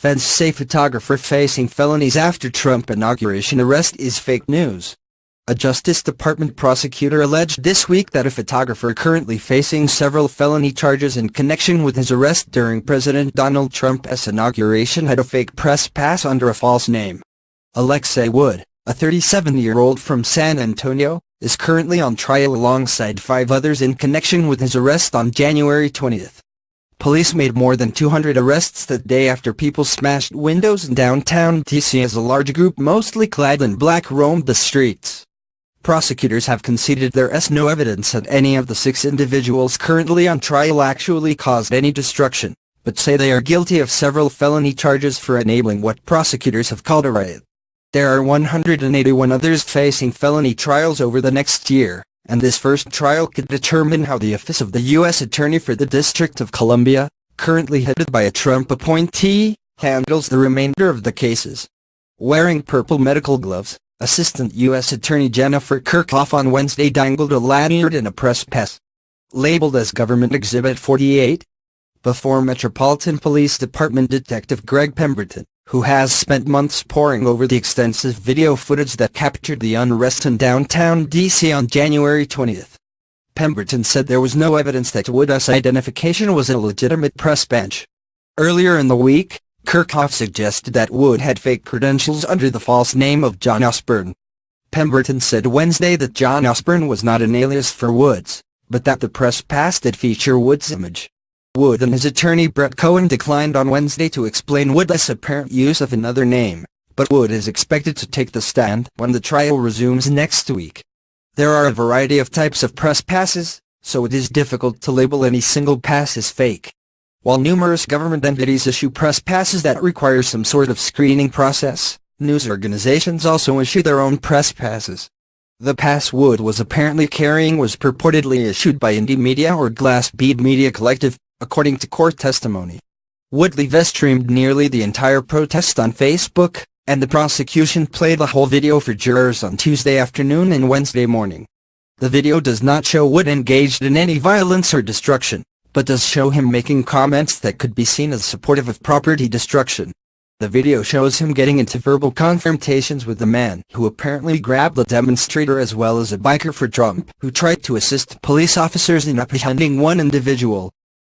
Feds say photographer facing felonies after Trump inauguration arrest is fake news. A Justice Department prosecutor alleged this week that a photographer currently facing several felony charges in connection with his arrest during President Donald Trump's inauguration had a fake press pass under a false name. Alexei Wood, a 37-year-old from San Antonio, is currently on trial alongside 5 others in connection with his arrest on January 20th. Police made more than 200 arrests that day after people smashed windows in downtown D.C. as a large group mostly clad in black roamed the streets. Prosecutors have conceded there is no evidence that any of the 6 individuals currently on trial actually caused any destruction, but say they are guilty of several felony charges for enabling what prosecutors have called a riot. There are 181 others facing felony trials over the next year, and this first trial could determine how the Office of the U.S. Attorney for the District of Columbia, currently headed by a Trump appointee, handles the remainder of the cases. Wearing purple medical gloves, Assistant U.S. Attorney Jennifer Kirchhoff on Wednesday dangled a lanyard in a press pass, labeled as Government Exhibit 48, before Metropolitan Police Department Detective Greg Pemberton, who has spent months poring over the extensive video footage that captured the unrest in downtown D.C. on January 20th. Pemberton said there was no evidence that Wood's identification was a legitimate press badge. Earlier in the week, Kirchhoff suggested that Wood had fake credentials under the false name of John Osborne. Pemberton said Wednesday that John Osborne was not an alias for Woods, but that the press pass did feature Wood's image. Wood and his attorney Brett Cohen declined on Wednesday to explain Wood's apparent use of another name, but Wood is expected to take the stand when the trial resumes next week. There are a variety of types of press passes, so it is difficult to label any single pass as fake. While numerous government entities issue press passes that require some sort of screening process, news organizations also issue their own press passes. The pass Wood was apparently carrying was purportedly issued by Indie Media or Glass Bead Media Collective, according to court testimony. Wood live-streamed nearly the entire protest on Facebook, and the prosecution played the whole video for jurors on Tuesday afternoon and Wednesday morning. The video does not show Wood engaged in any violence or destruction, but does show him making comments that could be seen as supportive of property destruction. The video shows him getting into verbal confrontations with the man who apparently grabbed a demonstrator as well as a biker for Trump who tried to assist police officers in apprehending one individual.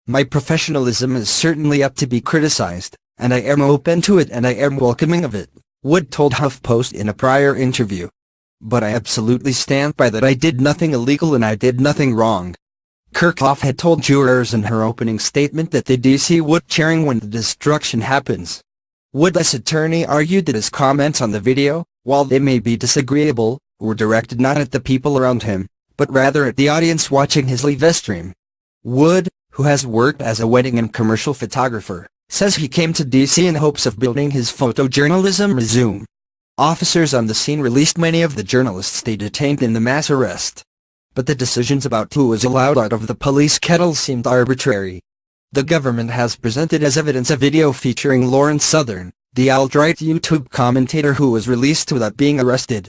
"My professionalism is certainly up to be criticized, and I am open to it and I am welcoming of it," Wood told HuffPost in a prior interview. "But I absolutely stand by that I did nothing illegal and I did nothing wrong." Kirchhoff had told jurors in her opening statement that they do see Wood cheering when the destruction happens. Wood's attorney argued that his comments on the video, while they may be disagreeable, were directed not at the people around him, but rather at the audience watching his live-stream. Wood, who has worked as a wedding and commercial photographer, says he came to D.C. in hopes of building his photojournalism resume. Officers on the scene released many of the journalists they detained in the mass arrest. But the decisions about who was allowed out of the police kettle seemed arbitrary. The government has presented as evidence a video featuring Lauren Southern, the alt-right YouTube commentator who was released without being arrested.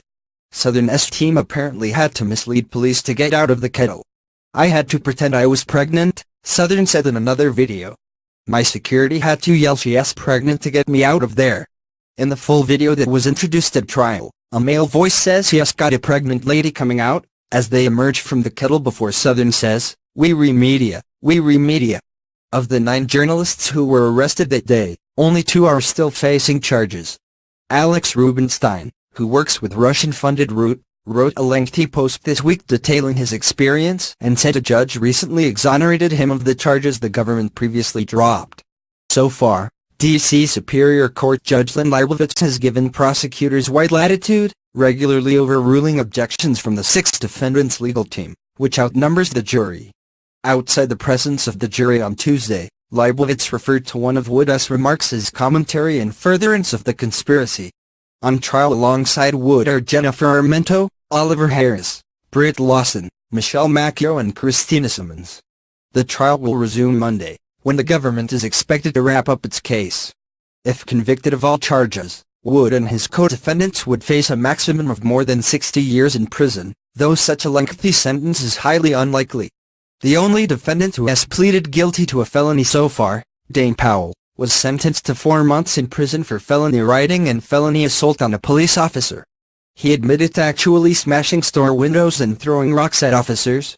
Southern's team apparently had to mislead police to get out of the kettle. "I had to pretend I was pregnant," Southern said in another video. "My security had to yell she's pregnant to get me out of there." In the full video that was introduced at trial, a male voice says he's got a pregnant lady coming out, as they emerge from the kettle before Southern says, we re media. Of the 9 journalists who were arrested that day, only 2 are still facing charges. Alex Rubinstein, who works with Russian-funded Root, wrote a lengthy post this week detailing his experience and said a judge recently exonerated him of the charges the government previously dropped. So far, D.C. Superior Court Judge Lynn Leibovitz has given prosecutors wide latitude, regularly overruling objections from the 6 defendants' legal team, which outnumbers the jury. Outside the presence of the jury on Tuesday, Leibovitz referred to one of Wood's remarks as commentary in furtherance of the conspiracy. On trial alongside Wood are Jennifer Armento, Oliver Harris, Britt Lawson, Michelle Macchio and Christina Simmons. The trial will resume Monday, when the government is expected to wrap up its case. If convicted of all charges, Wood and his co-defendants would face a maximum of more than 60 years in prison, though such a lengthy sentence is highly unlikely. The only defendant who has pleaded guilty to a felony so far, Dane Powell, was sentenced to 4 months in prison for felony rioting and felony assault on a police officer. He admitted to actually smashing store windows and throwing rocks at officers.